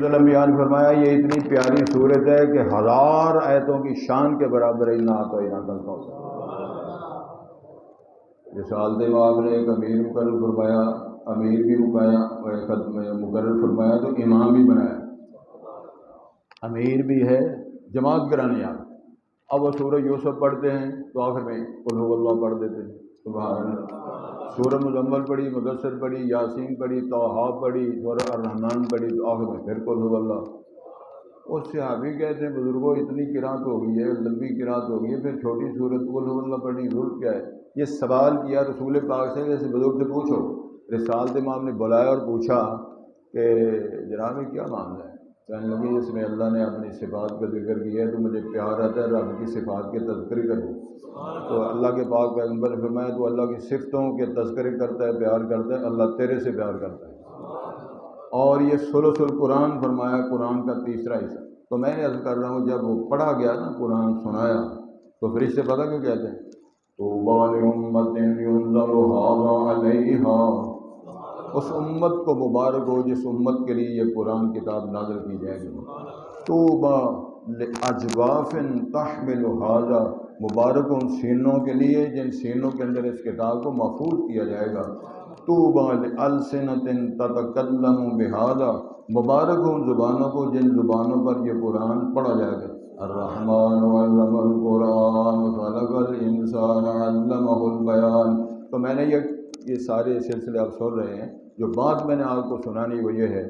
الانبیاء نے فرمایا یہ اتنی پیاری صورت ہے کہ 1000 آیتوں کی شان کے برابر نہ آتا نہ کرتا ہوتا. رسالت میں آپ نے ایک امیر مقرر فرمایا، امیر بھی مقرر فرمایا تو امام بھی بنایا، امیر بھی ہے جماعت کرانے آپ. اب وہ سورہ یوسف پڑھتے ہیں تو آخر میں قل هو اللہ پڑھ دیتے ہیں. سبحان اللہ. سورہ مزمل پڑھی، مدثر پڑھی، یاسین پڑھی، طٰہٰ پڑھی، سورہ الرحمن پڑھی تو آخر میں پھر قل هو اللہ. اس صحابی کہتے ہیں بزرگوں اتنی قرات ہو گئی ہے، لمبی قرات ہو گئی ہے، پھر چھوٹی صورت قل هو اللہ پڑھنی ضرورت کیا ہے؟ یہ سوال کیا رسول پاک سے، جیسے بزرگ سے پوچھو. رسالت امام نے بلایا اور پوچھا کہ جناب کیا معاملہ ہے؟ کہنے لگے اس میں اللہ نے اپنی صفات کا ذکر کیا ہے تو مجھے پیار آتا ہے رب کی صفات کے تذکرے کروں. تو اللہ کے پاک پیغمبر نے فرمایا تو اللہ کی صفتوں کے تذکرے کرتا ہے، پیار کرتا ہے، اللہ تیرے سے پیار کرتا ہے. اور یہ ثلث القرآن فرمایا، قرآن کا تیسرا حصہ. تو میں نے عرض کر رہا ہوں جب وہ پڑھا گیا نا قرآن سنایا تو فرشتے پتہ کیوں کہتے ہیں طوبیٰ لأمۃ ينزل هذا علیہا، اس امت کو مبارک ہو جس امت کے لیے یہ قرآن کتاب نازل کی جائے گی. طوبیٰ لأجواف تحمل هذا، مبارک ان سینوں کے لیے جن سینوں کے اندر اس کتاب کو محفوظ کیا جائے گا. طوبیٰ لألسنۃ تتکلم بہذا، مبارک ان زبانوں کو جن زبانوں پر یہ قرآن پڑھا جائے گا. الرحمن علم القرآن خلق الانسان علمہ البیان. تو میں نے یہ سارے سلسلے آپ سن رہے ہیں. جو بات میں نے آپ کو سنانی وہ یہ ہے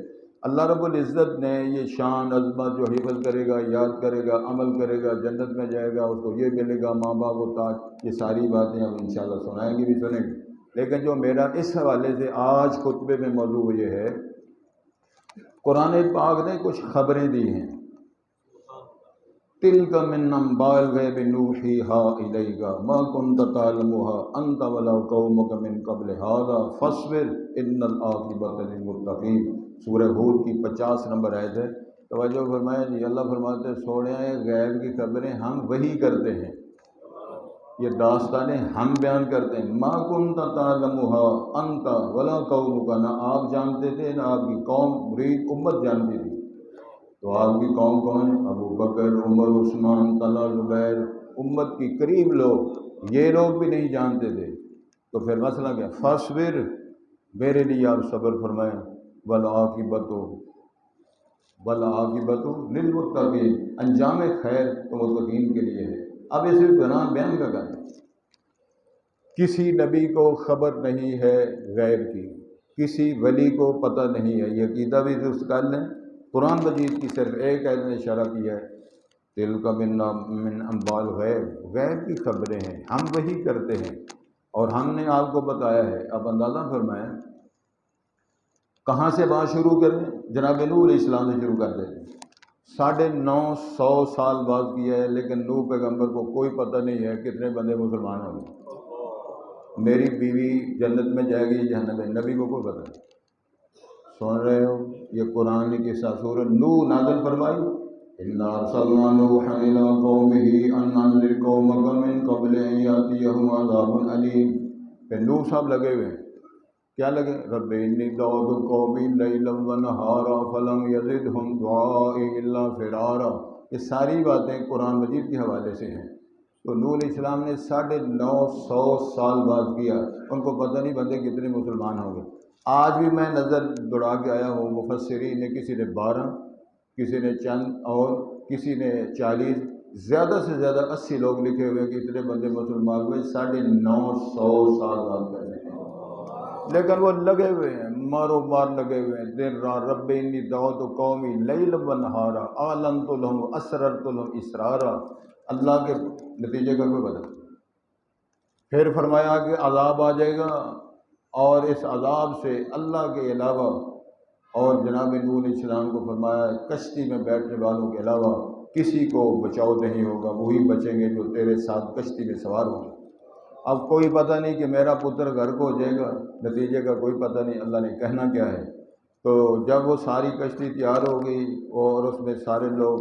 اللہ رب العزت نے یہ شان عظمت جو حفظ کرے گا، یاد کرے گا، عمل کرے گا، جنت میں جائے گا، اس کو یہ ملے گا، ماں باپ کو تاج، یہ ساری باتیں ہم انشاءاللہ سنائیں گے بھی سنیں گے. لیکن جو میرا اس حوالے سے آج خطبے میں موضوع یہ ہے قرآن پاک نے کچھ خبریں دی ہیں. تلک من انباء الغیب نوحیها الیک ما کنت تعلمها انت ولا قومک من قبل هذا فاصبر ان العاقبۃ للمتقین. سورہ ہود کی 50 نمبر آیت ہے. توجہ فرمایا جی. اللہ فرماتے ہیں سونے غیب کی خبریں ہم وہی کرتے ہیں، یہ داستانیں ہم بیان کرتے ہیں. ما کنت تعلمها انت ولا قومک، نہ آپ جانتے تھے نہ آپ کی قوم مرید امت جانتی تھی. تو آپ کی قوم کون ہے؟ ابو بکر، عمر، عثمان، طلحہ، زبیر، امت کی قریب لوگ، یہ لوگ بھی نہیں جانتے تھے. تو پھر مسئلہ کیا؟ فاصبر، میرے لیے آپ صبر فرمائیں. والعاقبۃ للمتقین، انجام خیر تو متقین کے لیے ہے. اب اس بیان کا کرنا، کسی نبی کو خبر نہیں ہے غیب کی، کسی ولی کو پتہ نہیں ہے. یہ عقیدہ بھی درست کر لیں. قرآن مجید کی صرف ایک آیت نے اشارہ کیا ہے تلک من انباء الغیب، غیب کی خبریں ہیں ہم وہی کرتے ہیں اور ہم نے آپ کو بتایا ہے. اب اندازہ فرمائیں کہاں سے بات شروع کریں؟ جناب نوح علیہ السلام سے شروع کر دیتے ہیں. 950 سال بعد کیا ہے لیکن نوح پیغمبر کو کوئی پتہ نہیں ہے کتنے بندے مسلمان ہوں گے. میری بیوی جنت میں جائے گی جہنم میں، نبی کو کوئی پتہ نہیں. سن رہے ہو یہ قرآن کی سورہ نوح نازل فرمائی انا ارسلنا نوحا الی قومه ان انذر قومک من قبل ان یاتیہم عذاب علیم. پھر نوح صاحب لگے ہوئے ہیں. کیا لگے؟ رب انی دعوت قومی لیلا ونہارا فلم یزدہم دعائی الا فرارا. یہ ساری باتیں قرآن مجید کے حوالے سے ہیں. تو نوح علیہ السلام نے 950 سال بعد کیا، ان کو پتہ نہیں بندے کتنے مسلمان ہوں گے. آج بھی میں نظر دوڑا کے آیا ہوں، مفسرین نے کسی نے 12، کسی نے چند اور کسی نے 40، زیادہ سے زیادہ 80 لوگ لکھے ہوئے کہ اتنے بندے مسلمان ہوئے 950 سال بعد کرنے ہیں. لیکن وہ لگے ہوئے ہیں، مارو مار لگے ہوئے ہیں دن رات. رب انی دعوت قومی لیلا ونہارا اعلنت لہم اسررت لہم اسرارا. اللہ کے نتیجے کا کوئی پتہ. پھر فرمایا کہ عذاب آ جائے گا اور اس عذاب سے اللہ کے علاوہ اور جناب نوح علیہ السلام کو فرمایا کشتی میں بیٹھنے والوں کے علاوہ کسی کو بچاؤ نہیں ہوگا، وہی بچیں گے جو تیرے ساتھ کشتی میں سوار ہوں گے. اب کوئی پتہ نہیں کہ میرا پتر گھر کو ہو جائے گا، نتیجے کا کوئی پتہ نہیں اللہ نے کہنا کیا ہے. تو جب وہ ساری کشتی تیار ہو گئی اور اس میں سارے لوگ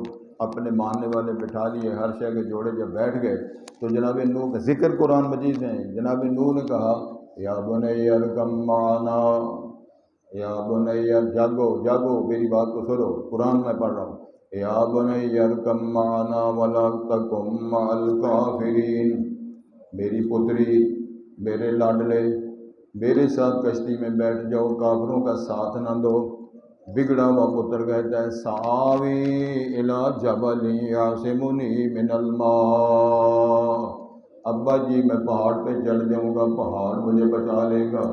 اپنے ماننے والے بٹھا لیے، ہر شے کے جوڑے جب بیٹھ گئے تو جناب نوح کا ذکر قرآن مجید میں جناب نوح نے کہا یا بنی ارکم معنا، یا بنیا جاگو جاگو میری بات کو سنو، قرآن میں پڑھ رہا ہوں، یا بنیا ارکم معنا ولا تکن مع الکافرین، میری پتری میرے لاڈلے میرے ساتھ کشتی میں بیٹھ جاؤ، کافروں کا ساتھ نہ دو۔ بگڑا ہوا پتر کہتا ہے ساوی الی جبل یعصمنی من الماء، ابا جی میں پہاڑ پہ چڑھ جاؤں گا، پہاڑ مجھے بچا لے گا۔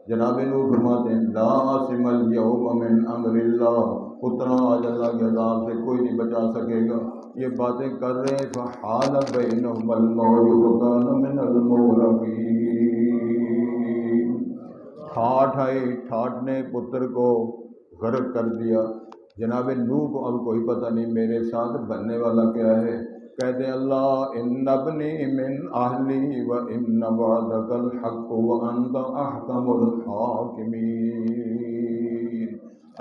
جناب نوح فرماتے ہیں لا عاصم اليوم من امر اللہ، پترا آج اللہ کے عذاب سے کوئی نہیں بچا سکے گا۔ یہ باتیں کر رہے ہیں فحال بینہم الموج فکان من المغرقین، ٹھاٹھ آئی، ٹھاٹھ نے پتر کو غرق کر دیا۔ جناب نوح کو اب کوئی پتہ نہیں میرے ساتھ بننے والا کیا ہے۔ کہتے ہیں اللہ ان ابنی من اہلی و ان وعدک الحق وانت احکم الحاکمین،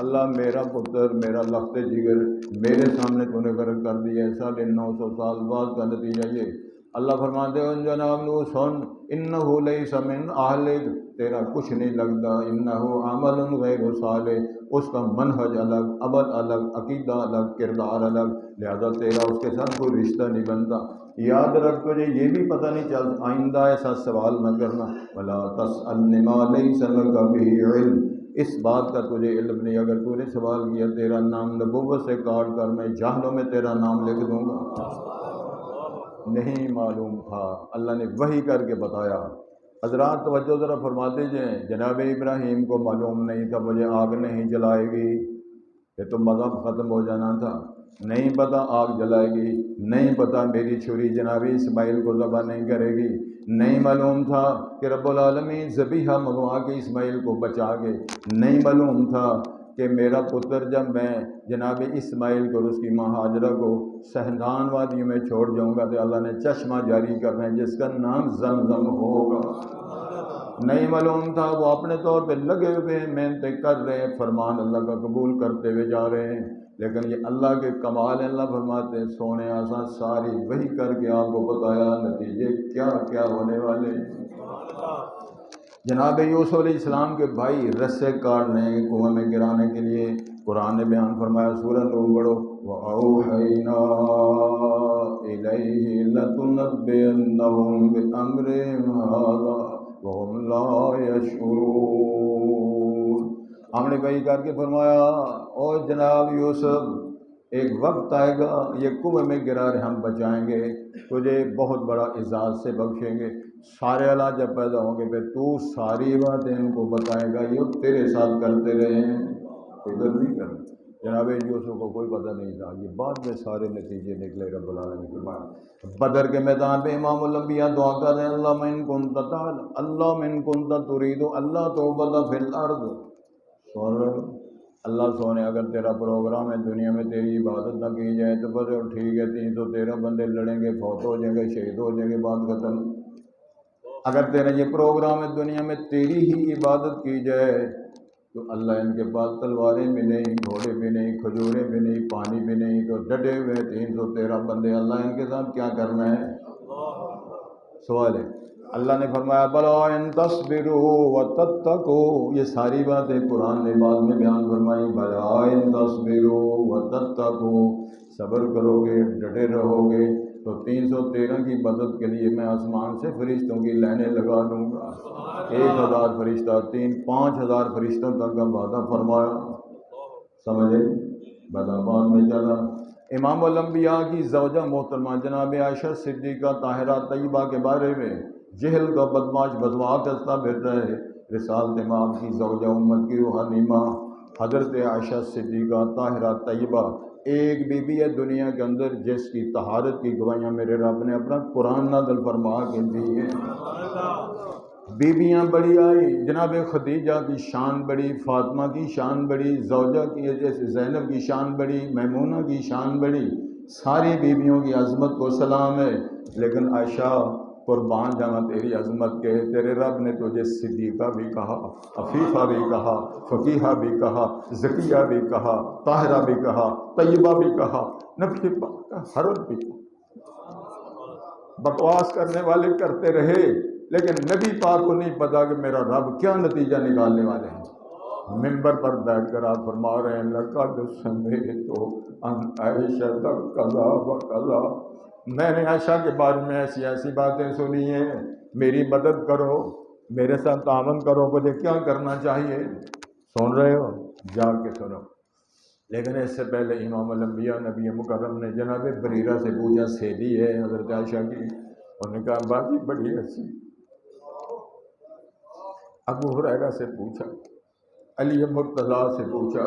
اللہ میرا پتر میرا لخت جگر میرے سامنے تو نے غرق کر دیا ہے، 950 سال بعد کا نتیجہ یہ۔ اللہ فرماتے ہیں جناب نوح سن، انہ لیس من اہلک، تیرا کچھ نہیں لگتا، انہ عمل غیر صالح، اس کا منہج الگ، عمل الگ، عقیدہ الگ، کردار الگ، لہذا تیرا اس کے ساتھ کوئی رشتہ نہیں بنتا۔ یاد رکھ تجھے یہ بھی پتہ نہیں چلتا، آئندہ ایسا سوال نہ کرنا، ولا تسألنی ما لیس لک بہ علم، اس بات کا تجھے علم نہیں، اگر تو نے سوال کیا تیرا نام نبوت سے کاٹ کر میں جہنم میں تیرا نام لکھ دوں گا۔ نہیں معلوم تھا، اللہ نے وحی کر کے بتایا۔ حضرات توجہ ذرا فرما دیجئے، جناب ابراہیم کو معلوم نہیں تھا مجھے آگ نہیں جلائے گی، یہ تو مذہب ختم ہو جانا تھا۔ نہیں پتہ آگ جلائے گی، نہیں پتہ میری چھری جناب اسماعیل کو ذبح نہیں کرے گی، نہیں معلوم تھا کہ رب العالمین ذبیحہ منگوا کے اسماعیل کو بچا گے، نہیں معلوم تھا کہ میرا پتر جب میں جناب اسماعیل کو اور اس کی ماں ہاجرہ کو سہندان وادیوں میں چھوڑ جاؤں گا تو اللہ نے چشمہ جاری کرنا ہے جس کا نام زمزم ہوگا۔ نہیں معلوم تھا، وہ اپنے طور پہ لگے ہوئے ہیں، محنتیں کر رہے ہیں، فرمان اللہ کا قبول کرتے ہوئے جا رہے ہیں، لیکن یہ اللہ کے کمال ہیں۔ اللہ فرماتے ہیں سونے آسان ساری وہی کر کے آپ کو بتایا نتیجے کیا کیا ہونے والے ہیں۔ جناب یوسف علیہ السلام کے بھائی رسے کاٹنے کنویں میں گرانے کے لیے قرآن نے بیان فرمایا، سورہ نور پڑھو، وَأَوْحَيْنَا إِلَيْهِ لَتُنَبِّئَنَّهُم بِأَمْرِهِمْ هَٰذَا وَهُمْ لَا يَشْعُرُونَ، ہم نے وحی کر کے فرمایا اور جناب یوسف ایک وقت آئے گا یہ کنویں میں گرا رہے ہم بچائیں گے، تجھے بہت بڑا اعزاز سے بخشیں گے، سارے اللہ جب پیدا ہوں گے پھر تو ساری باتیں ان کو بتائے گا، یہ تیرے ساتھ کرتے رہے ہیں، فکر نہیں کر۔ جناب یوسف کو کوئی پتہ نہیں تھا، یہ بعد میں سارے نتیجے نکلے۔ رب العالمین کے بعد بدر کے میدان پہ امام الانبیاء دعا کر رہے ہیں اللہ من کنت تعلم، اللہ من کنت ترید اللہ تعبد فی الارض، سن رہے اللہ سونے اگر تیرا پروگرام ہے دنیا میں تیری عبادت نہ کی جائے تو بس ٹھیک ہے، 313 بندے لڑیں گے، فوت ہو جائیں گے، شہید ہو جائیں گے، بات ختم۔ اگر تیرا یہ پروگرام ہے دنیا میں تیری ہی عبادت کی جائے تو اللہ ان کے پاس تلواریں بھی نہیں، گھوڑے بھی نہیں، کھجوریں بھی نہیں، پانی بھی نہیں، تو ڈٹے ہوئے 313 بندے، اللہ ان کے ساتھ کیا کرنا ہے؟ سوال ہے۔ اللہ نے فرمایا بلا ان تصبروا وتتقوا، یہ ساری باتیں قرآن نے بعد میں بیان فرمائی، بلا ان تصبروا وتتقوا، صبر کرو گے ڈٹے رہو گے تو 313 کی مدد کے لیے میں آسمان سے فرشتوں کی لائنیں لگا دوں گا، 1000 فرشتہ 5000 فرشتوں تک کا وعدہ فرمایا، سمجھے؟ بدابان میں چلا۔ امام الانبیاء کی زوجہ محترمہ جناب عائشہ صدیقہ طاہرہ طیبہ کے بارے میں جہل کا بدماش بدوا کرتا پھرتا ہے، رسالت امام کی زوجہ امت کی روحانی ماں حضرت عائشہ صدیقہ طاہرہ طیبہ ایک بی بی ہے دنیا کے اندر جس کی طہارت کی گواہیاں میرے رب نے اپنا قرآن نازل فرما کے دی ہے۔ بیویاں بڑی آئی، جناب خدیجہ کی شان بڑی، فاطمہ کی شان بڑی، زوجہ کی جیسے زینب کی شان بڑی، میمونہ کی شان بڑی، ساری بیویوں کی عظمت کو سلام ہے، لیکن عائشہ قربان جانا تیری عظمت کے، تیرے رب نے تجھے صدیقہ بھی کہا، عفیفہ بھی کہا، فقیحہ بھی کہا، زکیہ بھی کہا، طاہرہ بھی کہا، طیبہ بھی کہا، نبی پاک کا حرم بھی کہا۔ بکواس کرنے والے کرتے رہے لیکن نبی پاک کو نہیں پتا کہ میرا رب کیا نتیجہ نکالنے والے ہیں۔ منبر پر بیٹھ کر آپ فرما رہے ہیں لقد سمعت عن عائشہ کذا و کذا، میں نے عائشہ کے بارے میں ایسی ایسی باتیں سنی ہیں، میری مدد کرو، میرے ساتھ تعاون کرو، مجھے کیا کرنا چاہیے؟ سن رہے ہو؟ جا کے سنو۔ لیکن اس سے پہلے امام الانبیاء نبی مکرم نے جناب بریرہ سے پوچھا، سہیلی ہے حضرت عائشہ کی، انہوں نے کہا باجی بڑی اچھی۔ ابو ہریرہ سے پوچھا، علی مرتضیٰ سے پوچھا،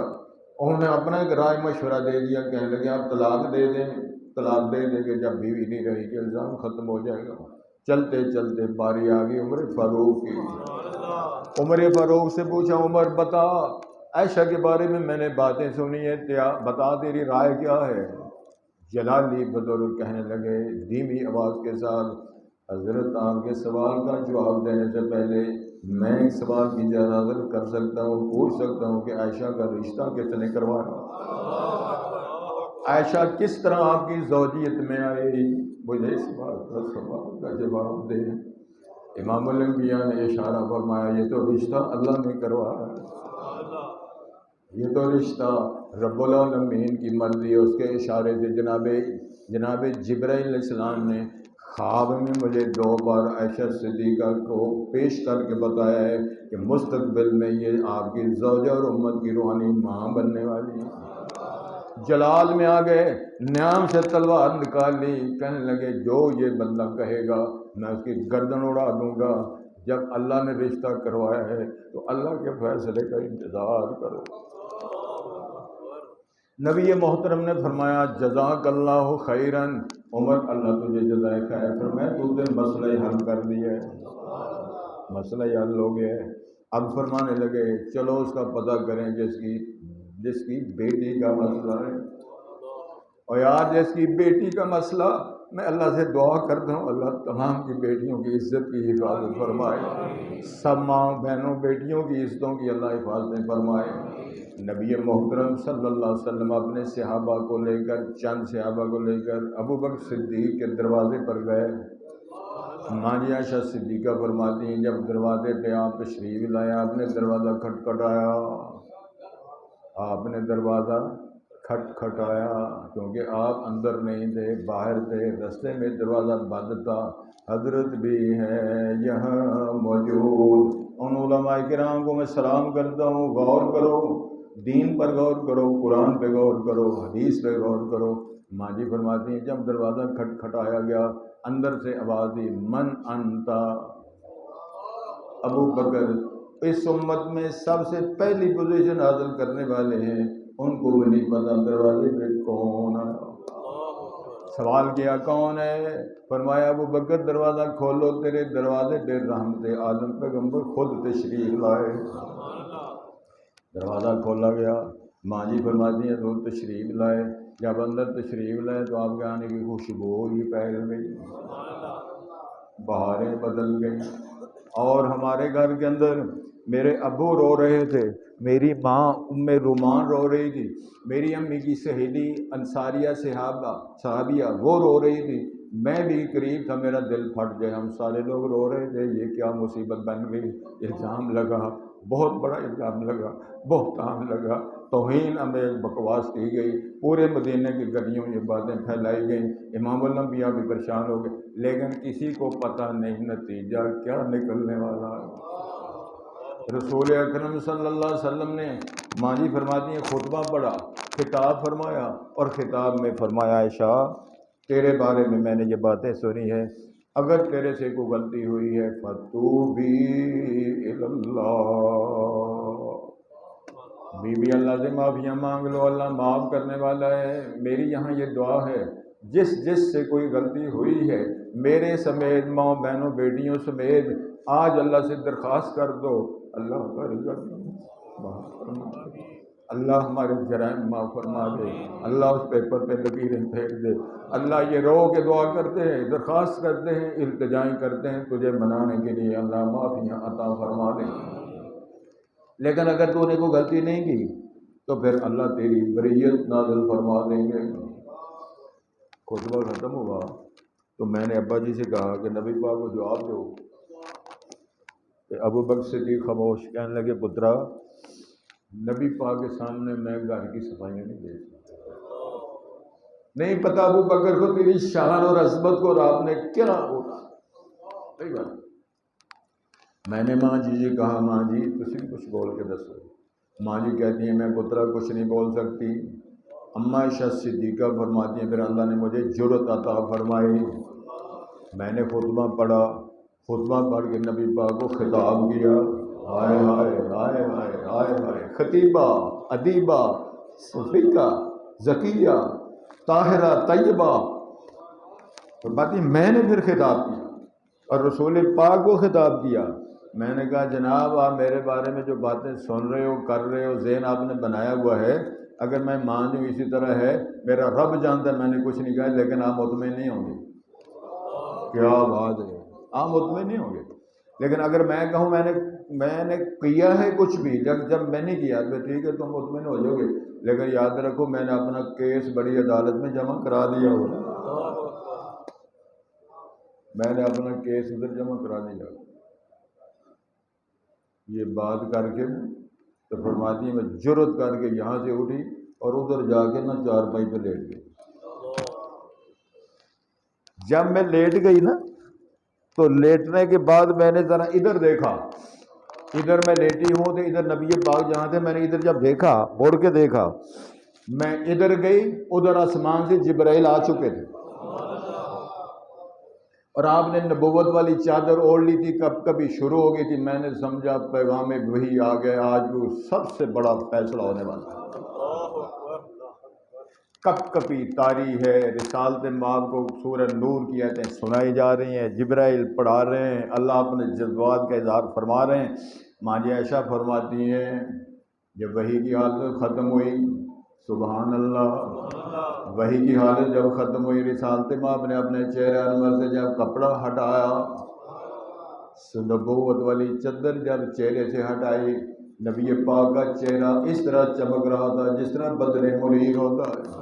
انہوں نے اپنا ایک رائے مشورہ دے دیا، کہنے لگے آپ طلاق دے دیں، طلاق دے دیں کہ جب بیوی نہیں رہی کہ الزام ختم ہو جائے گا۔ چلتے چلتے باری آ گئی عمر فاروق کی۔ عمر فاروق سے پوچھا، عمر بتا عائشہ کے بارے میں نے باتیں سنی ہیں، بتا تیری رائے کیا ہے؟ جلالی بزرگ کہنے لگے دھیمی آواز کے ساتھ، حضرت آپ کے سوال کا جواب دینے سے پہلے میں ایک سوال کی اجازت کر سکتا ہوں، پوچھ سکتا ہوں کہ عائشہ کا رشتہ کس نے کروایا؟ عائشہ کس طرح آپ کی زوجیت میں آئی؟ مجھے اس بات کا سوال کا جواب دے۔ امام الانبیاء نے اشارہ فرمایا، یہ تو رشتہ اللہ نے کروایا، یہ تو رشتہ رب العالمین کی مرضی ہے، اس کے اشارے سے جناب جبرائیل علیہ السلام نے خواب میں مجھے 2 بار عائشہ صدیقہ کو پیش کر کے بتایا ہے کہ مستقبل میں یہ آپ کی زوجہ اور امت کی روحانی ماں بننے والی ہے۔ جلال میں آ گئے، نیام سے تلوار نکال لی، کہنے لگے جو یہ بندہ کہے گا میں اس کی گردن اڑا دوں گا۔ جب اللہ نے رشتہ کروایا ہے تو اللہ کے فیصلے کا انتظار کرو۔ نبی محترم نے فرمایا جزاک اللہ خیرن، عمر اللہ تجھے جزائے خیر فرمائے، تو نے مسئلہ حل کر دیا ہے، مسئلہ حل ہو گیا ہے۔ اب فرمانے لگے چلو اس کا پتہ کریں جس کی بیٹی کا مسئلہ ہے، اور یار جس کی بیٹی کا مسئلہ، میں اللہ سے دعا کرتا ہوں اللہ تمام کی بیٹیوں کی عزت کی حفاظت فرمائے، سب ماں بہنوں بیٹیوں کی عزتوں کی اللہ حفاظت فرمائے۔ نبی محترم صلی اللہ علیہ وسلم اپنے صحابہ کو لے کر چند صحابہ کو لے کر ابو بکر صدیق کے دروازے پر گئے۔ ماں جی عائشہ صدیقہ فرماتی ہیں جب دروازے پہ آپ تشریف لائے، آپ نے دروازہ کھٹکھٹایا، آپ نے دروازہ کھٹکھٹایا، کیونکہ آپ اندر نہیں تھے، باہر تھے، رستے میں دروازہ بند تھا، حضرت بھی ہے یہاں موجود۔ ان علماء کرام کو میں سلام کرتا ہوں، غور کرو، دین پر غور کرو، قرآن پہ غور کرو، حدیث پہ غور کرو۔ ماں جی فرماتی ہیں جب دروازہ کھٹکھٹایا گیا، اندر سے آواز دی من انتا؟ ابو بکر اس امت میں سب سے پہلی پوزیشن حاصل کرنے والے ہیں، ان کو بھی نہیں پتا دروازے پہ کون آیا۔ سوال کیا کون ہے؟ فرمایا ابو بکر دروازہ کھولو، تیرے دروازے پہ رحمت عالم پیغمبر خود تشریف لائے۔ دروازہ کھولا گیا، ماں جی فرماتی ہیں تو تشریف لائے، جب اندر تشریف لائے تو آپ کے آنے کی خوشبو ہی پھیل گئی، بہاریں بدل گئی۔ اور ہمارے گھر کے اندر میرے ابو رو رہے تھے، میری ماں ام رومان رو رہی تھی، میری امی کی سہیلی انصاریہ صحابیہ وہ رو رہی تھی، میں بھی قریب تھا میرا دل پھٹ گیا، ہم سارے لوگ رو رہے تھے، یہ کیا مصیبت بن گئی۔ الزام لگا، بہت بڑا الزام لگا، بہتان لگا، توہین ہمیں بکواس کی گئی، پورے مدینے کی گلیوں یہ باتیں پھیلائی گئیں، امام الانبیاء بھی پریشان ہو گئے، لیکن کسی کو پتہ نہیں نتیجہ کیا نکلنے والا ہے۔ رسول اکرم صلی اللہ علیہ وسلم نے ماں جی فرماتی ہیں خطبہ پڑھا، خطاب فرمایا، اور خطاب میں فرمایا عائشہ تیرے بارے میں نے یہ باتیں سنی ہے، اگر تیرے سے کوئی غلطی ہوئی ہے فتوبی اللہ، بی بی اللہ سے معافیاں مانگ لو، اللہ معاف کرنے والا ہے۔ میری یہاں یہ دعا ہے جس سے کوئی غلطی ہوئی ہے میرے سمیت ماں بہنوں بیٹیوں سمیت آج اللہ سے درخواست کر دو، اللہ ہماری معاف فرما دے، اللہ ہمارے جرائم معاف فرما دے، اللہ اس پیپر پہ لکیریں پھینک دے۔ اللہ یہ رو کے دعا کرتے ہیں، درخواست کرتے ہیں، التجائیں کرتے ہیں تجھے منانے کے لیے، اللہ معافیاں عطا فرما دے۔ لیکن اگر تو نے کوئی غلطی نہیں کی تو پھر اللہ تیری بریت نازل فرما دیں گے۔ خطبہ ختم ہوا تو میں نے ابا جی سے کہا کہ نبی پاک کو جواب دو، کہ ابو بکر صدیق خاموش، کہنے لگے پترا نبی پاک کے سامنے میں گھر کی صفائیاں نہیں دے سکتا، نہیں پتا ابو بکر کو تیری شان اور عظمت کو، اور آپ نے کیا بولا. صحیح بات. میں نے ماں جی سے کہا ماں جی تسی کچھ بول کے دسو. ماں جی کہتی ہیں میں پترا کچھ نہیں بول سکتی. اماں عائشہ صدیقہ فرماتی ہیں پھر اللہ نے مجھے جرأت عطا فرمائی. میں نے خطبہ پڑھا، خطبہ پڑھ کے نبی پاک کو خطاب کیا. ہائے ہائے ہائے ہائے ہائے ہائے، خطیبہ، ادیبہ، صفیقہ، زکیہ، طاہرہ، طیبہ. فرماتی میں نے پھر خطاب کیا اور رسول پاک کو خطاب کیا. میں نے کہا جناب آپ میرے بارے میں جو باتیں سن رہے ہو کر رہے ہو، ذہن آپ نے بنایا ہوا ہے، اگر میں مان لوں اسی طرح ہے، میرا رب جانتا ہے میں نے کچھ نہیں کہا، لیکن آپ مطمئن نہیں ہوں گے. کیا بات ہے، آپ مطمئن نہیں ہوں گے. لیکن اگر میں کہوں میں نے کیا ہے کچھ بھی، جب میں نے کیا تو ٹھیک ہے تم مطمئن ہو جاؤ گے، لیکن یاد رکھو میں نے اپنا کیس بڑی عدالت میں جمع کرا دیا ہو، میں نے اپنا کیس ادھر جمع کرا دیا. یہ بات کر کے تو فرماتی ہے میں جرأت کر کے یہاں سے اٹھی اور ادھر جا کے نا چارپائی پہ لیٹ گئی. جب میں لیٹ گئی نا تو لیٹنے کے بعد میں نے ذرا ادھر دیکھا، ادھر میں لیٹی ہوں تو ادھر نبی پاک جہاں تھے، میں نے ادھر جب دیکھا مڑ کے دیکھا، میں ادھر گئی ادھر آسمان سے جبرائیل آ چکے تھے اور آپ نے نبوت والی چادر اوڑھ لی تھی، کب کبھی شروع ہو گئی تھی. میں نے سمجھا پیغام وہی آ گیا، آج وہ سب سے بڑا فیصلہ ہونے والا ہے. کب کبھی طاری ہے، رسالت مآب کو سورہ نور کی آیتیں سنائی جا رہی ہیں، جبرائیل پڑھا رہے ہیں، اللہ اپنے جذبات کا اظہار فرما رہے ہیں. ماں جی عائشہ فرماتی ہیں جب وحی کی حالت ختم ہوئی، سبحان اللہ، وحی کی حالت جب ختم ہوئی، رسالت مآب نے اپنے چہرے انور سے جب کپڑا ہٹایا، نبوت والی چادر جب چہرے سے ہٹائی، نبی پاک کا چہرہ اس طرح چمک رہا تھا جس طرح بدر منیر ہوتا ہے.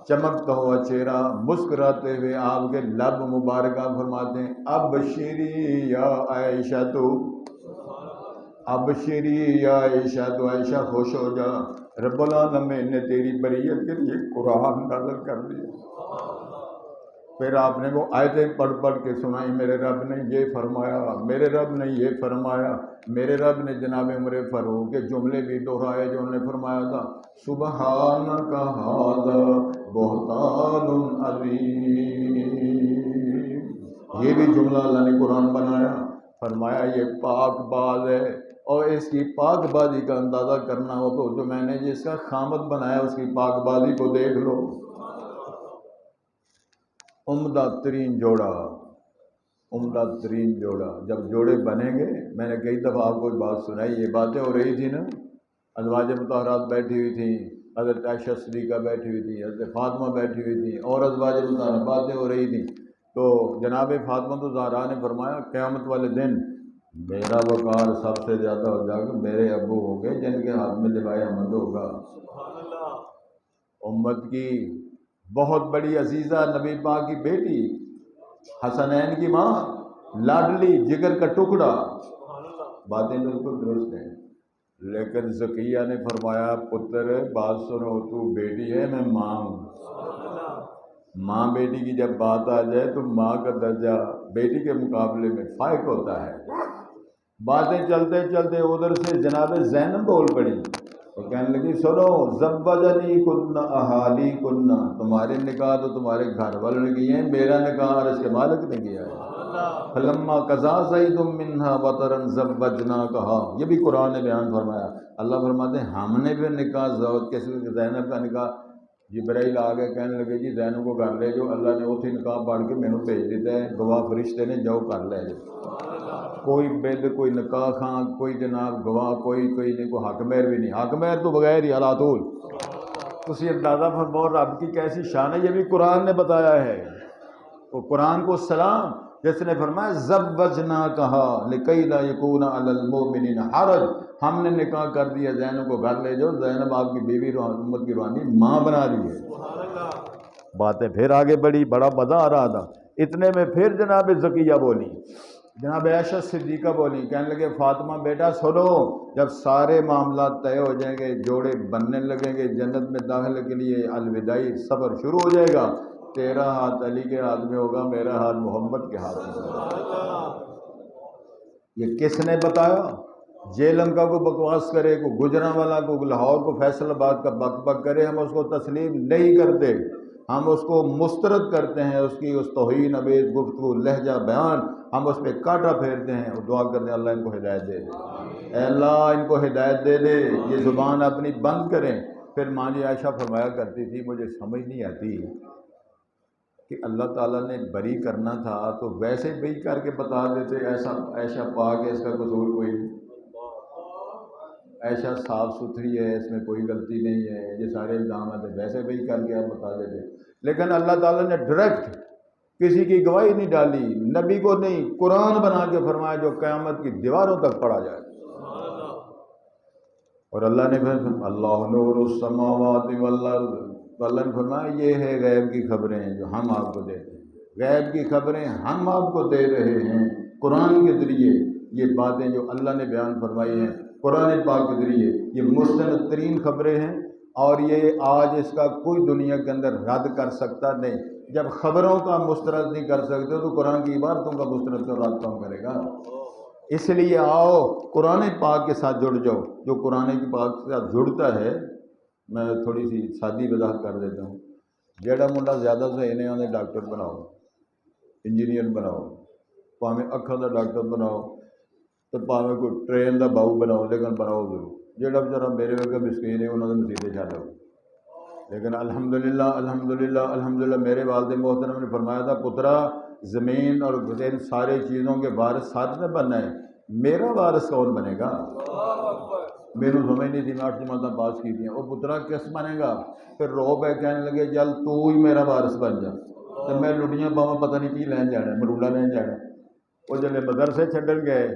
چمکتا ہوا چہرہ، مسکراتے ہوئے آپ کے لب مبارکہ فرماتے ہیں ابشری یا عائشہ تو، ابشری یا عائشہ تو، عائشہ خوش ہو جا، رب العالمین نے تیری بریت کے لیے قرآن نازل کر دیا. پھر آپ نے وہ آیتیں پڑھ پڑھ کے سنائی، میرے رب نے یہ فرمایا، میرے رب نے یہ فرمایا. میرے رب نے جناب عمر فاروق کے جملے بھی دہرائے جو انہوں نے فرمایا تھا سبحانک ھذا بہتان عظیم. یہ بھی جملہ اللہ نے قرآن بنایا، فرمایا یہ پاک باز ہے. اور اس کی پاک بازی کا اندازہ کرنا ہو تو جو میں نے جس کا خامت بنایا اس کی پاک بازی کو دیکھ لو. عمدہ ترین جوڑا، عمدہ ترین جوڑا. جب جوڑے بنیں گے، میں نے کئی دفعہ آپ کو بات سنائی، یہ باتیں ہو رہی تھی نا، ازواج مطہرات بیٹھی ہوئی تھیں، حضرت عائشہ صدیقہ بیٹھی ہوئی تھی، حضرت فاطمہ بیٹھی ہوئی تھی، اور ازواج مطہرات باتیں ہو رہی تھیں. تو جناب فاطمہ تو زہرا نے فرمایا قیامت والے دن میرا وقار سب سے زیادہ ہو جائے گا، میرے ابو ہو گئے جن کے ہاتھ میں لوائے احمد ہوگا. امت کی بہت بڑی عزیزہ نبی پاک کی بیٹی، حسنین کی ماں، لاڈلی، جگر کا ٹکڑا. باتیں بالکل درست ہیں، لیکن زکیہ نے فرمایا پتر بات سنو، تو بیٹی ہے میں ماں ہوں. ماں بیٹی کی جب بات آ جائے تو ماں کا درجہ بیٹی کے مقابلے میں فائق ہوتا ہے. باتیں چلتے چلتے ادھر سے جناب زینب بول پڑی، تو کہنے لگی سنو زوجنی کنہ اہالی کنہ، تمہارے نکاح تو تمہارے گھر والوں نے کیے ہیں، میرا نکاح عرش کے مالک نے کیا ہے. فلما قضا زید منہا وطرا زوجناکہا، یہ بھی قرآن نے بیان فرمایا. اللہ فرماتے ہیں ہم نے بھی نکاح زینب کا نکاح. جبرائیل آگے کہنے لگے جی زینب کو گھر لے جو، اللہ نے اتھی نکاح پڑھ کے مینوں بھیج دیتا ہے، گواہ فرشتے نے جاؤ کر لے جو. کوئی بد، کوئی نکاح خاں، کوئی جناب گواہ، کوئی نہیں، کوئی حق مہر بھی نہیں. حق مہر تو بغیر ہی اللہ طول. تسی اندازہ فرماؤ رب کی کیسی شان ہے، یہ بھی قرآن نے بتایا ہے. وہ قرآن کو سلام جس نے فرمایا زوجناکہا لکی لا یکون علی المؤمنین حرج، ہم نے نکاح کر دیا زینب کو گھر لے جاؤ. زینب آپ کی بیوی امت کی روحانی ماں بنا دی ہے. باتیں پھر آگے بڑھی، بڑا مزہ آ رہا تھا. اتنے میں پھر جناب زکیہ بولی، جناب عائشہ صدیقہ بولی، کہنے لگے فاطمہ بیٹا سنو، جب سارے معاملات طے ہو جائیں گے، جوڑے بننے لگیں گے، جنت میں داخلے کے لیے الوداعی سفر شروع ہو جائے گا، تیرا ہاتھ علی کے ہاتھ میں ہوگا، میرا ہاتھ محمد کے ہاتھ میں ہوگا۔ یہ کس نے بتایا؟ جیلم کا کو بکواس کرے، کو گجرانوالا کو لاہور کو فیصل آباد کا بک بک کرے، ہم اس کو تسلیم نہیں کرتے، ہم اس کو مسترد کرتے ہیں، اس کی اس توہین آمیز گفتگو لہجہ بیان ہم اس پہ کانٹا پھیرتے ہیں اور دعا کرتے ہیں اللہ ان کو ہدایت دے دے، اے اللہ ان کو ہدایت دے دے، یہ زبان اپنی بند کریں۔ پھر ماں جی عائشہ فرمایا کرتی تھی مجھے سمجھ نہیں آتی کہ اللہ تعالیٰ نے بری کرنا تھا تو ویسے بری کر کے بتا دیتے، ایسا عائشہ پاک ہے، اس کا قصور کوئی نہیں، عائشہ صاف ستھری ہے، اس میں کوئی غلطی نہیں ہے، یہ سارے الزامات ہیں، ویسے بری کر کے آپ بتا دیتے۔ لیکن اللہ تعالیٰ نے ڈائریکٹ کسی کی گواہی نہیں ڈالی، نبی کو نہیں، قرآن بنا کے فرمایا جو قیامت کی دیواروں تک پڑھا جائے۔ اور اللہ نے پھر اللہ نور السماوات والارض، تو اللہ نے فرمایا یہ ہے غیب کی خبریں جو ہم آپ کو دیتے ہیں، غیب کی خبریں ہم آپ کو دے رہے ہیں قرآن کے ذریعے، یہ باتیں جو اللہ نے بیان فرمائی ہیں قرآن پاک کے ذریعے، یہ مستند ترین خبریں ہیں، اور یہ آج اس کا کوئی دنیا کے اندر رد کر سکتا نہیں۔ جب خبروں کا مسترد نہیں کر سکتے تو قرآن کی عبارتوں کا مسترد تو رد کون کرے گا؟ اس لیے آؤ قرآن پاک کے ساتھ جڑ جاؤ، جو قرآن کی پاک کے ساتھ جڑتا ہے۔ میں تھوڑی سی سادی وضاحت کر دیتا ہوں، جیڑا منڈا زیادہ صحیح نے انہیں ڈاکٹر بناؤ، انجینئر بناؤ، پاویں اکھاں دا ڈاکٹر بناؤ تو پاویں کوئی ٹرین دا باؤ بناؤ، لیکن بناؤ ضرور۔ جیڑا بیچارہ میرے ورگا مسکین ہے انہوں نے مسیطے چھڈو، لیکن الحمدللہ الحمدللہ الحمدللہ میرے والد محترم نے فرمایا تھا پترا زمین اور ان سارے چیزوں کے وارث ساتھ میں بننا ہے، میرا وارث کون بنے گا؟ میرے سمجھ نہیں تھی، میں 8 جماعتیں پاس کی تھیں، اور پترا کس بنے گا؟ پھر روب ہے کہنے لگے چل تو ہی میرا وارث بن جا، تو میں لڑیاں باواں پتہ نہیں کی لین جانا، مرولا لین جانا۔ وہ جب مدرسے چھڈن گئے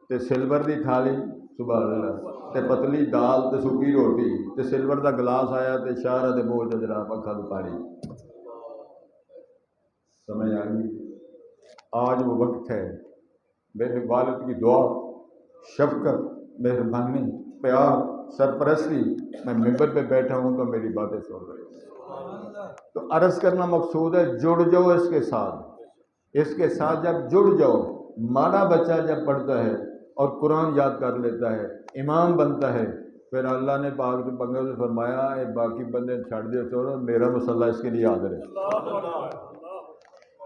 تو سلور دی تھالی، سبحان اللہ، تے پتلی دال تے سکی روٹی تے سلور دا گلاس آیا تے شاہ دے منہ چ جناب اکھاں تو پانی۔ سمجھ آ گئی؟ آج وہ وقت ہے، میرے والد کی دعا، شفقت، مہربانی، پیار، سرپرستی، میں ممبر پہ بیٹھا ہوں تو میری باتیں سن رہے ہیں۔ تو عرض کرنا مقصود ہے جڑ جاؤ اس کے ساتھ جب جڑ جاؤ، ماڑا بچہ جب پڑھتا ہے اور قرآن یاد کر لیتا ہے، امام بنتا ہے، پھر اللہ نے پاک کے پنگے سے فرمایا اے باقی بندے چھڑ دے چھوڑو، میرا مسلح اس کے لیے حاضر ہے،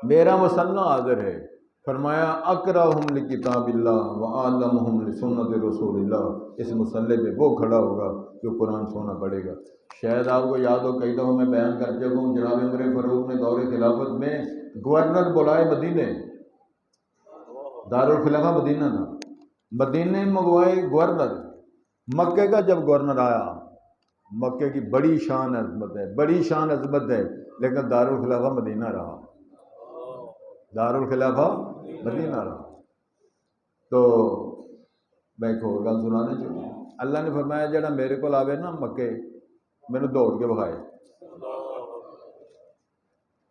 میرا مسلح حاضر ہے۔ فرمایا اقرأہم لکتاب اللہ وعلمہم لسنت رسول اللہ، اس مسلح پہ وہ کھڑا ہوگا جو قرآن سونا پڑے گا۔ شاید آپ کو یاد ہو کئی دفعہ میں بیان کر چکا ہوں، جناب عمر فاروق نے دور خلافت میں گورنر بلائے مدینے، دارالخلافہ مدینہ تھا، مدینے منگوائے گورنر، مکے کا جب گورنر آیا، مکے کی بڑی شان عظمت ہے، بڑی شان عظمت ہے، لیکن دارالخلافہ مدینہ رہا، دارالخلافہ مدینہ رہا۔ تو میں ایک اور گل سنانا چاہوں، اللہ نے فرمایا جڑا میرے کو آوے نا مکے، میرے دوڑ کے بکھائے،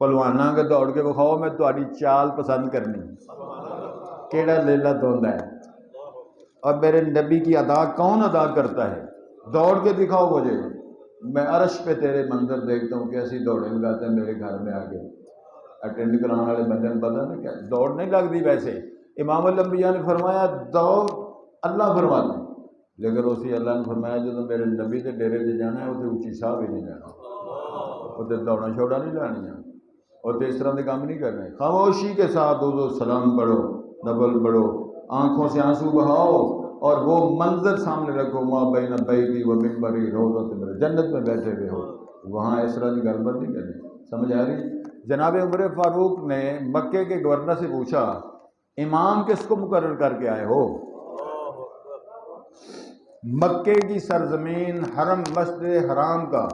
پلوانا کے دوڑ کے بکھاؤ، میں تہاڈی چال پسند کرنی، کیڑا لیلا دوندا ہے، اور میرے نبی کی ادا کون ادا کرتا ہے، دوڑ کے دکھاؤ مجھے، میں عرش پہ تیرے منظر دیکھتا ہوں کیسی دوڑیں لگاتے ہیں میرے گھر میں آ کے۔ اٹینڈ کرانے والے بندے نے پتا نہیں کیا دوڑ نہیں لگتی، ویسے امام الانبیاء نے فرمایا دوڑ اللہ فرماتا ہے، لیکن اسی اللہ نے فرمایا جو میرے نبی کے ڈیرے سے جانا ہے اسے اونچی صاحب ہی نہیں جانا، اسے دوڑا چھوڑا نہیں لانی ہے، اور اس طرح کے کام نہیں کرنے۔ خاموشی کے ساتھ حضور سلام پڑھو، نفل پڑھو، آنکھوں سے آنسو بہاؤ، اور وہ منظر سامنے رکھو، ماں بین بیتی و منبری روضۃ من، جنت میں بیٹھے ہوئے ہو، وہاں اس طرح کی گل بات نہیں کرنی۔ سمجھ آ رہی؟ جناب عمر فاروق نے مکے کے گورنر سے پوچھا امام کس کو مقرر کر کے آئے ہو؟ مکے کی سرزمین حرم مسجد حرام کا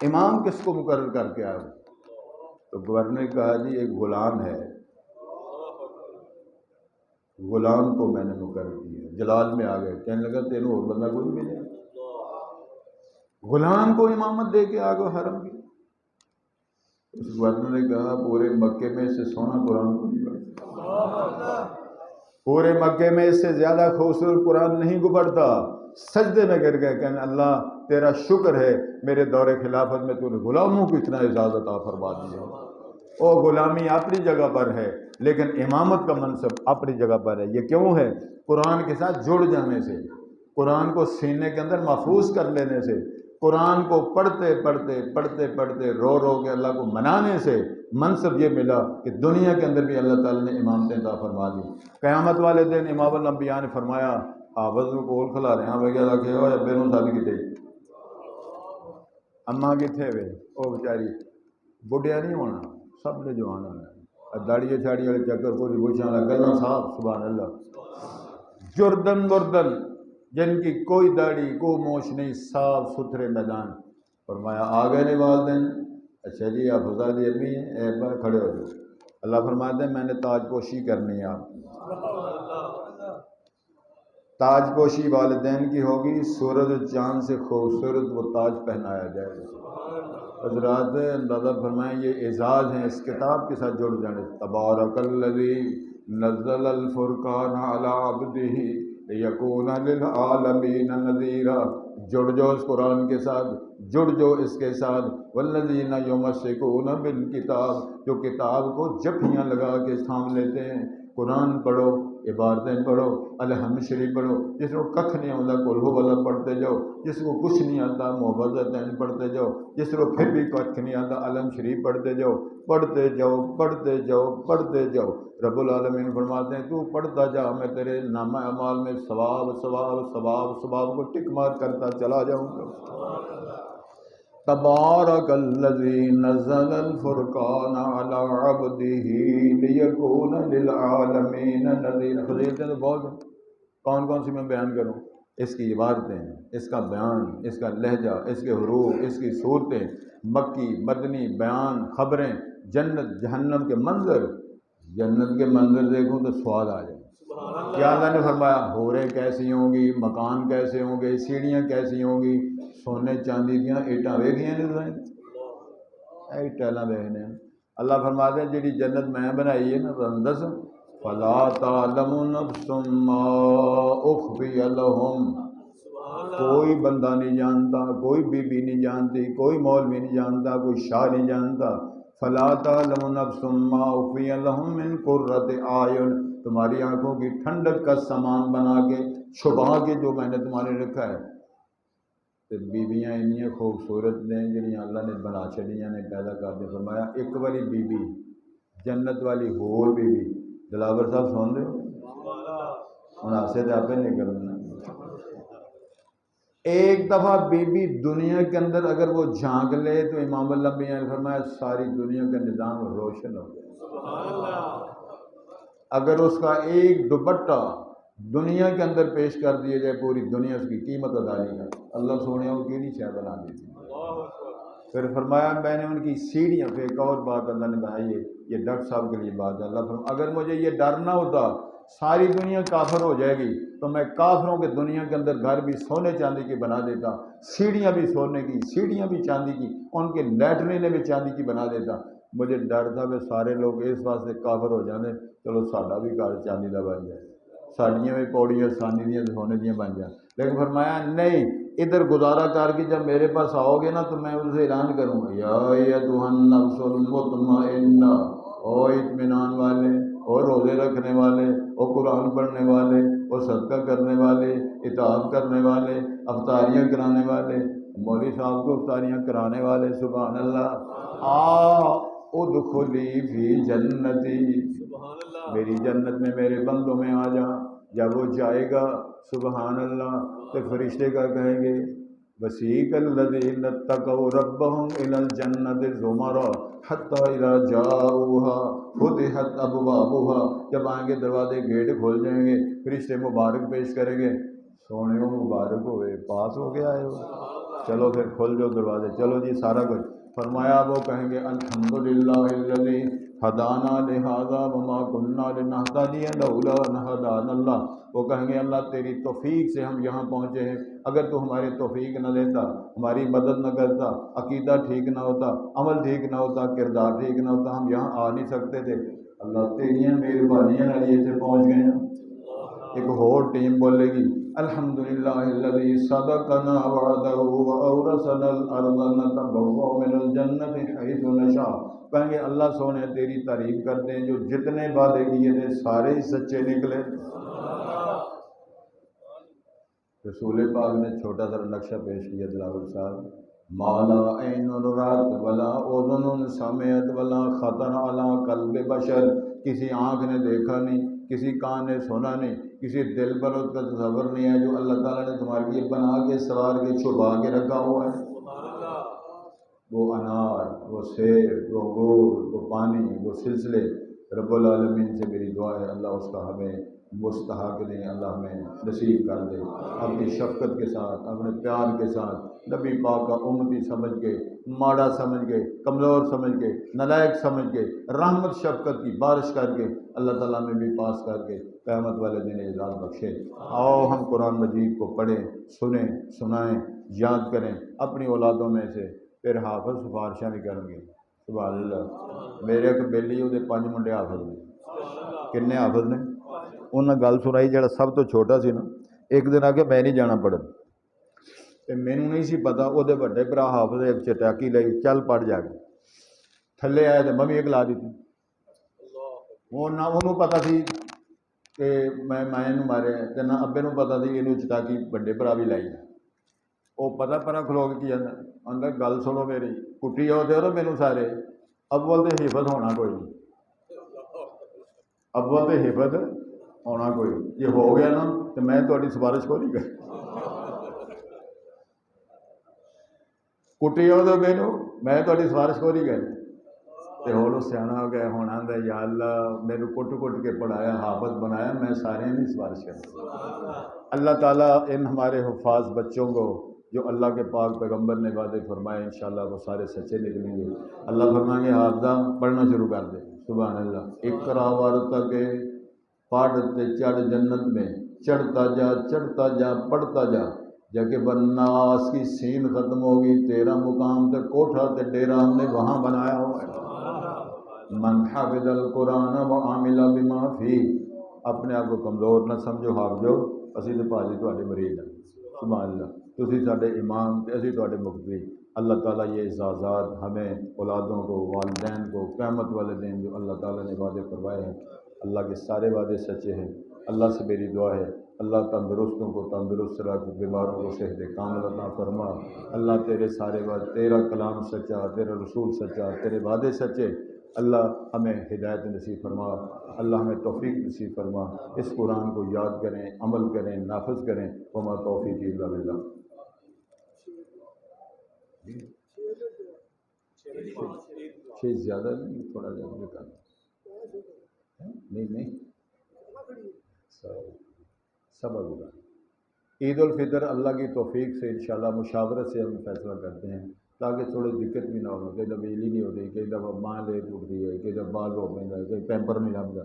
امام کس کو مقرر کر کے آئے ہو؟ تو گورنر نے کہا جی ایک غلام ہے، غلام کو میں نے مقرر کیا۔ جلال میں آ گئے، کہنے لگا تینوں اور بندہ کوئی نہیں ملے، غلام کو امامت دے کے آ گئے حرم کی۔ اس گورنر نے کہا پورے مکے میں اس سے سونا قرآن کو نہیں پڑھتا۔ پورے مکے میں اس سے زیادہ خوبصورت قرآن نہیں گزرتا. سجدے میں گر گئے کہنے اللہ تیرا شکر ہے میرے دور خلافت میں تو نے غلاموں کو اتنا اعزاز عطا فرما دیا. او غلامی اپنی جگہ پر ہے لیکن امامت کا منصب اپنی جگہ پر ہے. یہ کیوں ہے؟ قرآن کے ساتھ جڑ جانے سے، قرآن کو سینے کے اندر محفوظ کر لینے سے، قرآن کو پڑھتے پڑھتے پڑھتے پڑھتے رو رو کے اللہ کو منانے سے منصب یہ ملا کہ دنیا کے اندر بھی اللہ تعالیٰ نے امامتیں عطا فرما دی. قیامت والے دن امام الانبیاء نے فرمایا آواز کو کول کھلا رہے ہیں وغیرہ رکھے ہو یا بیرون سال کی تھی اماں کتنے ہوئے وہ بیچاری بڑھیا نہیں ہونا، سب نے جوان ہونا، داڑیاں چھاڑی والے چکر کو بوچھا گلا صاحب سبحان اللہ، جردن مردن جن کی کوئی داڑھی کوئی موچھ نہیں، صاف ستھرے میدان. فرمایا آ گئے نے والدین؟ اچھا جی آپ حضرت امی ہیں، ایک بار کھڑے ہو جاؤ. اللہ فرماتے ہیں میں نے تاج پوشی کرنی ہے. آپ تاج پوشی والدین کی ہوگی، سورج و چاند سے خوبصورت وہ تاج پہنایا جائے گا. حضرات اندازہ فرمائیں یہ اعزاز ہیں اس کتاب کے ساتھ جڑ جانے. تبارک الذی نزل الفرقان علی عبدہ لیکون للعالمین نذیرا. جڑ جو اس قرآن کے ساتھ، جڑ جو اس کے ساتھ. والذین یمسکون بالکتاب، جو کتاب کو جپیاں لگا کے تھام لیتے ہیں. قرآن پڑھو، عبارتیں پڑھو، الحمد شریف پڑھو. جس کو ککھ نہیں آتا قل ھو اللہ پڑھتے جاؤ، جس کو کچھ نہیں آتا معوذتین پڑھتے جاؤ، جس کو پھر بھی کچھ نہیں آتا الحمد شریف پڑھتے جاؤ، پڑھتے جاؤ پڑھتے جاؤ پڑھتے جاؤ. رب العالمین فرماتے ہیں تو پڑھتا جا، میں تیرے نامہ اعمال میں ثواب ثواب ثواب ثواب کو ٹک مار کرتا چلا جاؤں گا. تبارک الذی نزل الفرقان علی عبدہ لیکون للعالمین نذیرا. فضیلتیں تو بہت ہیں، کون کون سی میں بیان کروں؟ اس کی عبارتیں، اس کا بیان، اس کا لہجہ، اس کے حروف، اس کی صورتیں، مکی مدنی بیان، خبریں، جنت جہنم کے منظر. جنت کے منظر دیکھوں تو سواد آ جائے. کیا اللہ نے فرمایا حوریں کیسی ہوں گی، مکان کیسے ہوں گے، سیڑھیاں کیسی ہوں گی، سونے چاندی دیاں ایٹاں ویکھیاں نہیں اے ٹیلاں ویکھنے. اللہ فرماتے ہیں جیڑی جنت میں بنائی ہے نا دس فلا تعلم نفس ما اخفی لہم. کوئی بندہ نہیں جانتا، کوئی بی بی نہیں جانتی، کوئی مولوی نہیں جانتا، کوئی شاہ نہیں جانتا. فلا تعلم نفس ما اخفی لہم من قرۃ اعین. تمہاری آنکھوں کی ٹھنڈک کا سامان بنا کے چھپا کے جو میں نے تمہارے رکھا ہے. تو بیویاں انیاں خوبصورت نے جڑیاں اللہ نے بنا چھڑیاں نے پیدا کر دے. فرمایا ایک والی بی بی جنت والی ہور بی بی. دلاور صاحب سن رہے ہو ہن ہاسے تے آپ نکلنا. ایک دفعہ بی بی دنیا کے اندر اگر وہ جھانک لے تو امام الانبیاء نے فرمایا ساری دنیا کا نظام روشن ہو گیا. اگر اس کا ایک دوپٹہ دنیا کے اندر پیش کر دیا جائے پوری دنیا اس کی قیمت ادا نہیں کر. اللہ سونے وہ کیڑی شے بنا دی تھی. پھر فرمایا میں نے ان کی سیڑھیاں پہ. ایک اور بات اللہ نے بنائی ہے، یہ ڈاکٹر صاحب کے لیے بات ہے. اللہ فرمایا اگر مجھے یہ ڈر نہ ہوتا ساری دنیا کافر ہو جائے گی تو میں کافروں کے دنیا کے اندر گھر بھی سونے چاندی کی بنا دیتا، سیڑھیاں بھی سونے کی، سیڑھیاں بھی چاندی کی، ان کے لیٹرینیں بھی چاندی کی بنا دیتا. مجھے ڈر تھا کہ سارے لوگ اس واسطے کافر ہو جانے چلو ساڈا بھی گھر چاندی کا بن جائے، ساڈیاں بھی پوڑیاں سانی دیاں سونے دیاں بن جائیں. لیکن فرمایا نہیں، ادھر گزارا کر کے جب میرے پاس آؤ گے نا تو میں ان سے اعلان کروں گا یا ایھا النفس المطمئنہ، او اطمینان والے، اور روزے رکھنے والے، اور قرآن پڑھنے والے، اور صدقہ کرنے والے، اطاعت کرنے والے، افطاریاں کرانے والے، مولوی صاحب کو افطاریاں کرانے والے، سبحان اللہ، ادخلی فی جنتی، میری جنت میں میرے بندوں میں آ جا. جب وہ جائے گا سبحان اللہ تو فرشتے کا کہیں گے وسیق الذین اتقوا ربهم الی الجنۃ زمرا حتی اذا جاؤوها فتحت ابوابها. جب آئیں گے دروازے گیٹ کھول جائیں گے، فرشتے مبارک پیش کریں گے، سونے مبارک ہوئے پاس ہو گیا ہے چلو پھر کھول جو دروازے، چلو جی سارا کچھ. فرمایا وہ کہیں گے الحمدللہ الذی ہدانا لہذا وما کنا لنہتدی لولا ان ہدانا اللہ. وہ کہیں گے اللہ تیری توفیق سے ہم یہاں پہنچے ہیں، اگر تو ہماری توفیق نہ دیتا، ہماری مدد نہ کرتا، عقیدہ ٹھیک نہ ہوتا، عمل ٹھیک نہ ہوتا، کردار ٹھیک نہ ہوتا، ہم یہاں آ نہیں سکتے تھے. اللہ تیریاں مہربانیاں نال ایتھے پہنچ گئے ہیں. ایک اور ٹیم بولے گی الحمدللہ الذی صدقنا وعدہ واورثنا الارض نتبوأ من الجنۃ حیث نشاء. کہیں گے اللہ سونے تیری تعریف کرتے ہیں جو جتنے وعدے کیے تھے سارے ہی سچے نکلے. رسول پاک نے چھوٹا سا نقشہ پیش کیا دلاور صاحب. مالا عین رات ولا اذن سمعت ولا خطر علی قلب بشر. کسی آنکھ نے دیکھا نہیں، کسی کان نے سنا نہیں، کسی دل پر اس کا تصور نہیں ہے جو اللہ تعالیٰ نے تمہارے لیے بنا کے سوار کے چھپا کے رکھا ہوا ہے. وہ انار، وہ سیب، وہ گور، وہ پانی، وہ سلسلے. رب العالمین سے میری دعا ہے اللہ اس کا ہمیں مستحق دیں، اللہ ہمیں نصیب کر دے. اپنی شفقت کے ساتھ، اپنے پیار کے ساتھ نبی پاک کا امتی سمجھ کے، ماڑا سمجھ کے، کمزور سمجھ کے، نالائق سمجھ کے، رحمت شفقت کی بارش کر کے اللہ تعالیٰ میں بھی پاس کر کے قیامت والے دن اعزاز بخشے. آؤ ہم قرآن مجید کو پڑھیں، سنیں، سنائیں، یاد کریں اپنی اولادوں میں سے. پھر حافظ سفارشاں بھی کریں گے. سبحان اللہ. میرے ایک بیلی وہ 5 منڈے حافظ نے. کنے حافظ نے؟ انہیں گل سنائی جڑا سب تو چھوٹا سی نا، ایک دن آ کے میں نہیں جانا پڑھن، تے مینوں نہیں سی پتا وہ بڑے برا حافظ ایک چٹاکی لئی چل پڑھ جا کے تھلے آئے تو میں بھی ایک لا دیتی. وہ نہ انہوں پتا سی کہ میں مارے تے نہ ابے نوں پتا سی یہ چٹاکی بڑے برا بھی لائی. وہ پتا پرا کھلو کے کی جانا اندر گل سنو میری کٹی آؤ تو مینوں سارے اول تو حفظ ہونا کوئی نہیں، اول تو حفظ ہونا کوئی. یہ ہو گیا نا تو میں تھوڑی سفارش کو نہیں کر کٹی آؤ تو مینوں میں تھوڑی سفارش کو نہیں کر. تو ہوں سیاح ہو گیا ہوں آدھا یا اللہ میرے کٹ کٹ کے پڑھایا حافظ بنایا میں سارے نہیں سفارش کرتا. اللہ تعالیٰ ان ہمارے حفاظ بچوں کو جو اللہ کے پاک پیغمبر نے وعدے فرمائے انشاءاللہ وہ سارے سچے نکلیں گے. اللہ فرمائیں گے حافظہ پڑھنا شروع کر دے. سبحان اللہ. اقرا وارتا کے پڑھتے چڑھ جنت میں چڑھتا جا پڑھتا جا. جا کہ بناس کی سین ختم ہوگی تیرا مقام تے کوٹھا تے ڈیرا ہم نے وہاں بنایا ہوا ہے. من حفظ القرآن وعمل بما فی. اپنے آپ کو کمزور نہ سمجھو حافظو، اسی تو بھاجی تھوڑے مریض ہیں. سبحان اللہ. تسی ساڈے امام تے اسی تھوڑے مقتدی. اللہ تعالیٰ یہ اعزازات ہمیں اولادوں کو والدین کو قیامت والے دن جو اللہ تعالیٰ نے وعدے فرمائے ہیں اللہ کے سارے وعدے سچے ہیں. اللہ سے میری دعا ہے اللہ تندرستوں کو تندرست رکھ، بیماروں کو صحت کامل عطا فرما. اللہ تیرے سارے وعدے، تیرا کلام سچا، تیرا رسول سچا، تیرے وعدے سچے. اللہ ہمیں ہدایت نصیب فرما، اللہ ہمیں توفیق نصیب فرما. اس قرآن کو یاد کریں، عمل کریں، نافذ کریں. وما توفیق الا باللہ. چھ زیادہ نہیں، تھوڑا زیادہ کرنا نہیں سبق ہوگا. عید الفطر اللہ کی توفیق سے انشاءاللہ مشاورت سے ہم فیصلہ کرتے ہیں تاکہ تھوڑی دقت بھی نہ ہو. کئی دفعہ بجلی نہیں ہوتی، کئی دفعہ ماں لیٹ اٹھتی ہے، کئی دفعہ بال ہو پہ ہے، کئی پیمپر نہیں لگتا.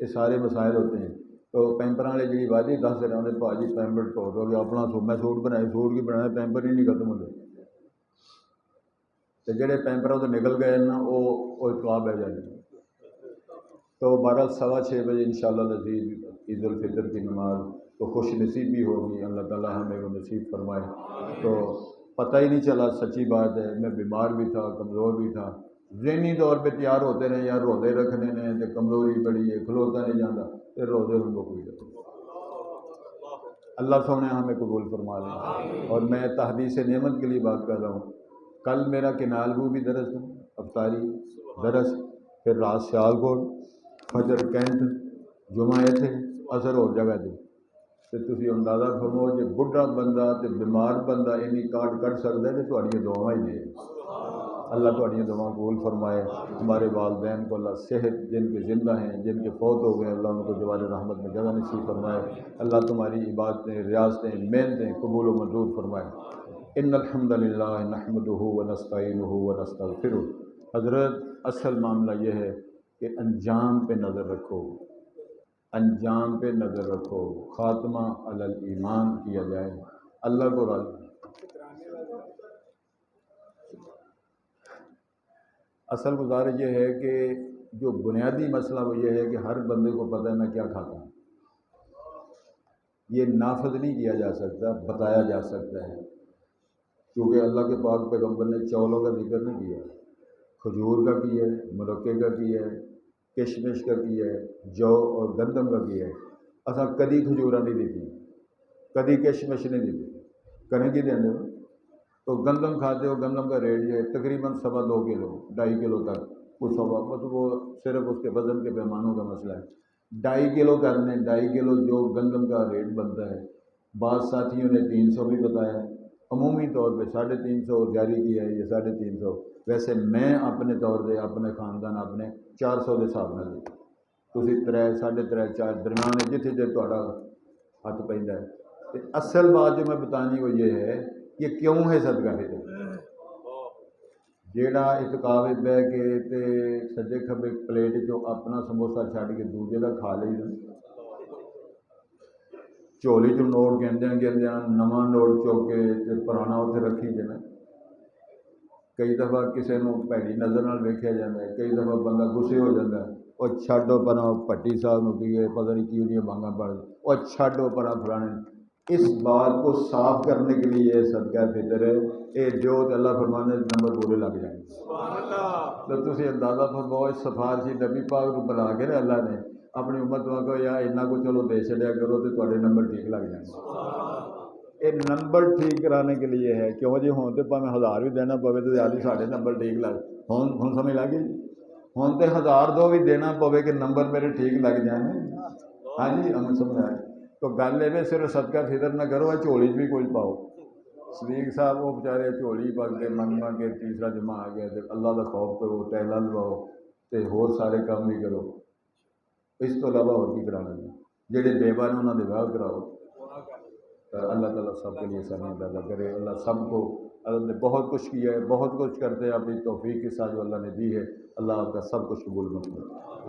یہ سارے مسائل ہوتے ہیں. تو پیمپر والے جی وادی دس دن آتے بھا جی پیمپر ٹوٹ ہو گیا اپنا سوٹ میں سوٹ بنائے سوٹ کی بنایا پیمپر ہی نہیں ختم ہوتے. تو جڑے پیمپر وہ نکل گئے نا وہ اتواب بہ جائے. تو 12:15 بجے انشاءاللہ العزیز عید الفطر کی نماز تو خوش نصیب بھی ہوگی. اللہ تعالیٰ ہمیں وہ نصیب فرمائے. تو پتہ ہی نہیں چلا، سچی بات ہے میں بیمار بھی تھا، کمزور بھی تھا. ذہنی طور پہ تیار ہوتے رہے یار روزے رکھنے نے تو کمزوری بڑی ہے، کھلوتا نہیں جاتا، پھر روزے ہم کو کوئی رکھے. اللہ سونے ہمیں قبول فرما لیں. اور میں تحدیث نعمت کے لیے بات کر رہا ہوں. کل میرا کنالگو بھی درس تھا، افطاری درس، پھر رات سیالکوٹ، فجر کینٹ، جمعہ تھے، اثر اور جگہ تھے. تو تسی اندازہ فرمو جی بڈھا بندہ تے بیمار بندہ اینی کاٹ کٹ سکتا ہے تو تھوڑی دعاواں ہی نے. اللہ تھوڑی دعاواں قبول فرمائے. ہمارے والدین کو اللہ صحت، جن کے زندہ ہیں جن کے فوت ہو گئے اللہ ان کو جوار رحمت میں جگہ نصیب فرمائے. اللہ تمہاری عبادتیں، ریاستیں، محنتیں قبول و منظور فرمائے. ان الحمد للہ نحمدہ ونستعینہ ونستغفرہ. حضرت اصل معاملہ یہ ہے کہ انجام پہ نظر رکھو، انجام پہ نظر رکھو، خاتمہ علی الایمان کیا جائے. اللہ کو راضی. اصل گزارش یہ ہے کہ جو بنیادی مسئلہ وہ یہ ہے کہ ہر بندے کو پتہ ہے میں کیا کھاتا ہوں. یہ نافذ نہیں کیا جا سکتا، بتایا جا سکتا ہے، کیونکہ اللہ کے پاک پیغمبر نے چولوں کا ذکر نہیں کیا، کھجور کا کیا ہے، مرکے کا کیا ہے، کشمش کا کیا ہے، جو اور گندم کا کیا ہے۔ اصا کدی کھجورا نہیں دیتی، کدی کشمش نہیں دیتی، کریں کی دیں تو گندم کھاتے ہو، گندم کا ریٹ ہے تقریباً 2.25 کلو 2.5 کلو تک، کچھ سوا مطلب وہ صرف اس کے وزن کے پیمانوں کا مسئلہ ہے۔ 2.5 کلو کرنے، 2.5 کلو جو گندم کا ریٹ بنتا ہے، بعض ساتھیوں نے 300 بھی بتایا، عمومی طور پہ 350 جاری کیا ہے، یہ 350، ویسے میں اپنے طور پہ اپنے خاندان اپنے 400 کے حساب نہ دی، تھی 3 3.5 4 درمیان جتنے جی تا ہاتھ پہ ہے۔ اصل بات جو میں بتانی وہ یہ ہے کہ کیوں ہے صدقہ فطر، جیڑا اتقاء بہ کے تے سجے کھبے پلیٹ جو اپنا سموسا چھڈ کے دوجے کا کھا لئی چولی چ نوٹ گندیا نواں نوٹ چوک کے تے پرانا اتنے رکھی جانا، کئی دفعہ کسی کو بھڑی نظر نال ویکھیا جاتا ہے، کئی دفعہ بندہ غصے ہو جاتا ہے، اور چھڈو پرا پٹی صاحب نو کی پتہ نہیں کیوں مانگا پڑ، اور چھڈو پرا فلانے۔ اس بات کو صاف کرنے کے لیے صدقہ فطر ہے، یہ جو اللہ فرمانے نمبر پورے لگ جائیں گے۔ تو تھی اندازہ فرماؤ، اس سفارشی نبی پاک کو بنا کے نا اللہ نے اپنی امت کو یا اینا کو چلو دے چڑیا کرو تو تھوڑے نمبر ٹھیک لگ جائیں گے۔ یہ نمبر ٹھیک کرانے کے لیے ہے، کیوں جی ہوں تو پہ 1000 بھی دینا پوے تو یاد سارے نمبر ٹھیک لگ ہوں سمجھ لگ گئی، ہوں تو 1000 دو بھی دینا پوے کہ نمبر میرے ٹھیک لگ جائیں۔ ہاں جی ہم سمجھ آئے تو گل یہ صرف صدقہ فطر نہ کرو، جھولی بھی کچھ پاؤ۔ صدیق صاحب وہ بچارے جھولی پا کے منگ کے تیسرا جمع آ گیا، تو اللہ کا خوف کرو، ٹیلا لواؤ تو ہور سارے کام بھی کرو، اس تو علاوہ اور کی کرانا جی، جہے بیوہ نے انہوں نے واہ کراؤ۔ اللہ تعالیٰ سب کے لیے سمجھ پیدا کرے، اللہ سب کو، اللہ نے بہت کچھ کیا ہے، بہت کچھ کرتے ہیں، اپنی توفیق کے ساتھ جو اللہ نے دی ہے، اللہ آپ کا سب کچھ قبول کرے۔